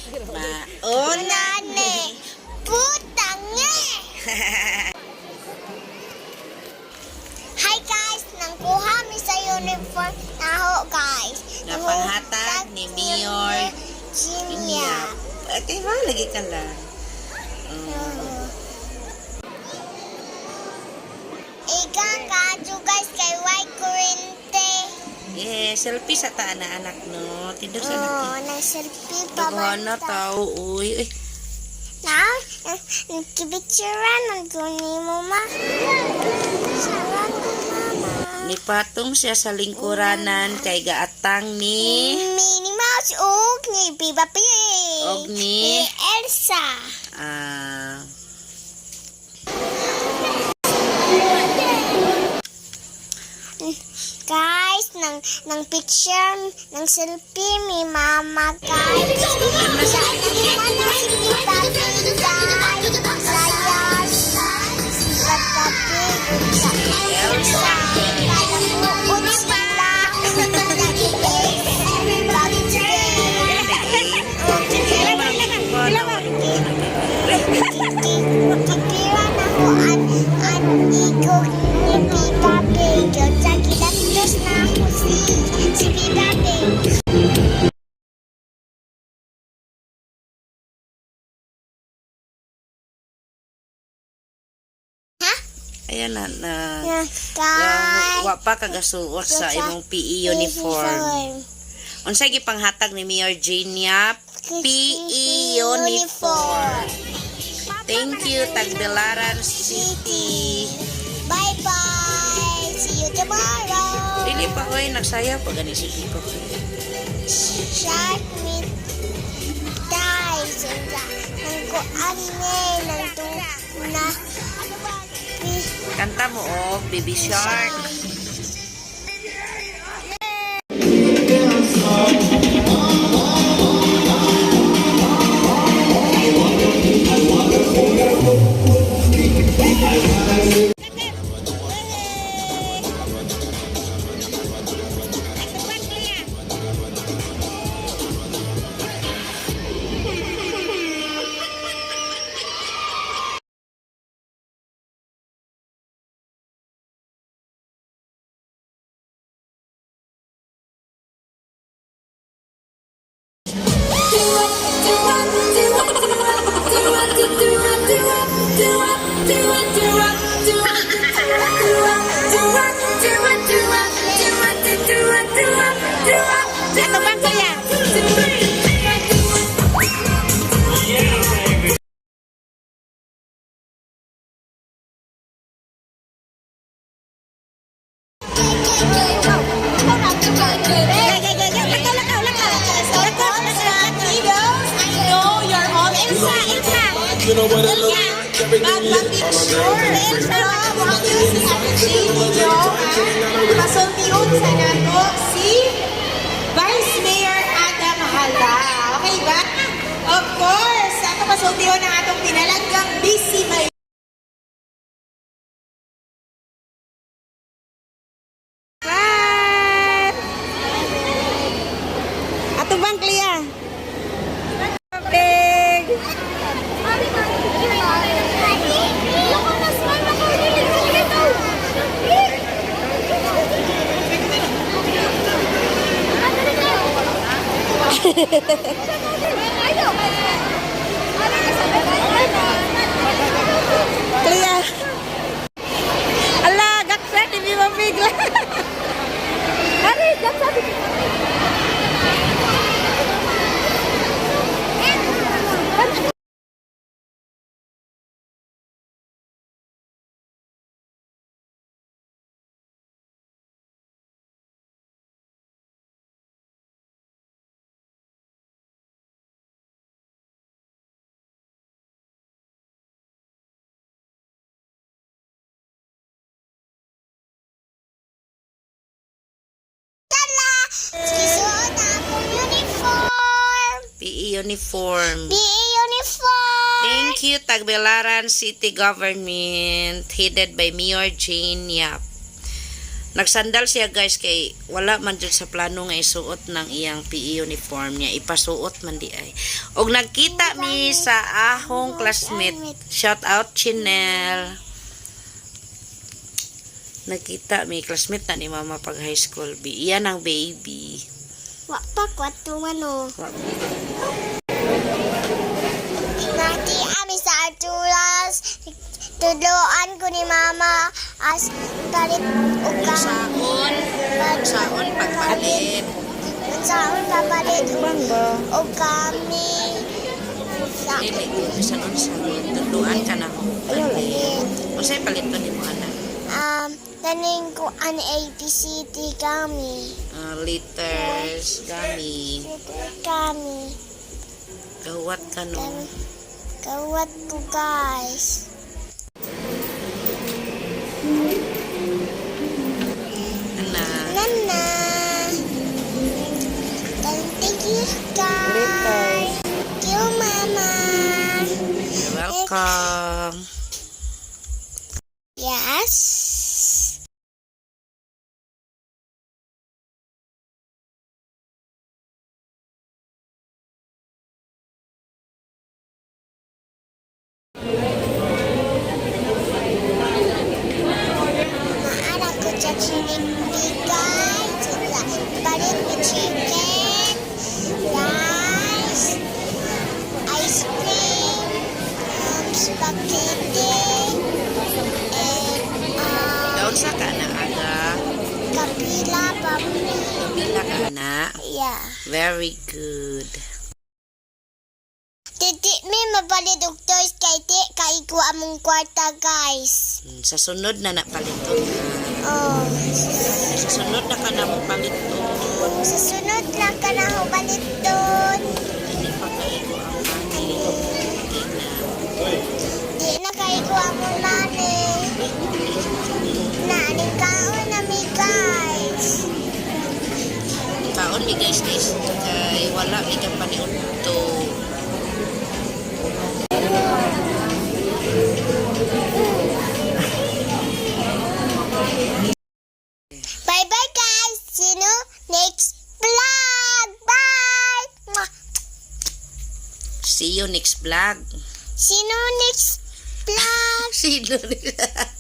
Mauna ni. Putang niya! Hi guys! Nangkuha mi sa uniform na ho guys. Napanghatag ni Mayor Jinya. Okay ba? Lagi ka lang. Igang kadyo guys kay white kurente. Yes, selfie sa taan na anak no. Tindo sa Oo, anak. na selfie pa Dagohan na tao. Uy. Uy. Na, kibitsuran ang guni mo ma. Saran ko mama. Nipatong siya sa lingkuranan kay gaatang ni Minnie Mouse og ni Biba P. Og ni Elsa. Guys, nang picture, nang selfie mi mama guys. Sa ano si Biba P guys. Sayas. Si Biba P sa Elsa. Kung sila. Kipira na ko an ikog ni Biba P. Sa kilatos na ako si Biba P. ayan na Guys. wa pa kagasuot sa imong PE uniform. Unsay gipanghatag ni Mayor Jinya? PE uniform. Thank you Tagbilaran City. Bye-bye. See you tomorrow. Dili pa oy nagsayaw pag ani si Pico. Shark meat dies. Nang kuan nang na Kanta mo og Baby Shark. You know what it looks like, everything is Pasultiyon sa nato si Vice Mayor Adam Hala. Okay ba? Of course, ato pasultiyon ang atong pinalaggang busy mayor. Ato bang kliya? Big! Kliya! Ala, gaksa, hindi mo bigla. Ari, gaksa, Susuot na akong uniform. PE uniform. PE uniform. Thank you Tagbilaran City Government headed by Mayor Jane Yap. Nagsandal siya guys kay wala man jud sa plano nga isuot ng iyang PE uniform niya. Ipasuot man di ay. Og nagkita mi sa ahong classmate. Shout out Chinel. Nagkita mi classmate na ni mama pag high school. Iyan ang baby. Wa pa kwato ano. Wa- Nati ami sa Arturas. Tuloan ko ni mama as palit uka. Saon pagpalit. Saon papalit o kami. Sa Dili ko bisan unsa. Tunduan ka na. palit. Unsay palit to nimo ana? Taning ko an ABCD kami. Liters, gami. Kami. Gawat ka no. Kawat ko guys. Ana. Nana. Thank you guys. Thank you mama. You're welcome. Yes. Maara ko sa chinibigay. Palit na chicken. Rice. Ice cream. Spaghetti. And Daon sa ka na aga. kapila pamili. Pila ka na. Yeah. Very good. Titi mi mapalit og toys kay ko among kwarta guys. Sa sunod na napaliton na. Oh. Sa sunod na ka na mo paliton. Sa sunod na ka na ho palit doon. Hindi pa kayo ang money. Hindi na. Di na kay ko among nani. Nani kaon na mi guys. Kaon mi guys guys. Kay wala mi kang paniudto. Bye bye guys. See you next vlog. Bye. Mwah. See you next vlog. See you next vlog. See you next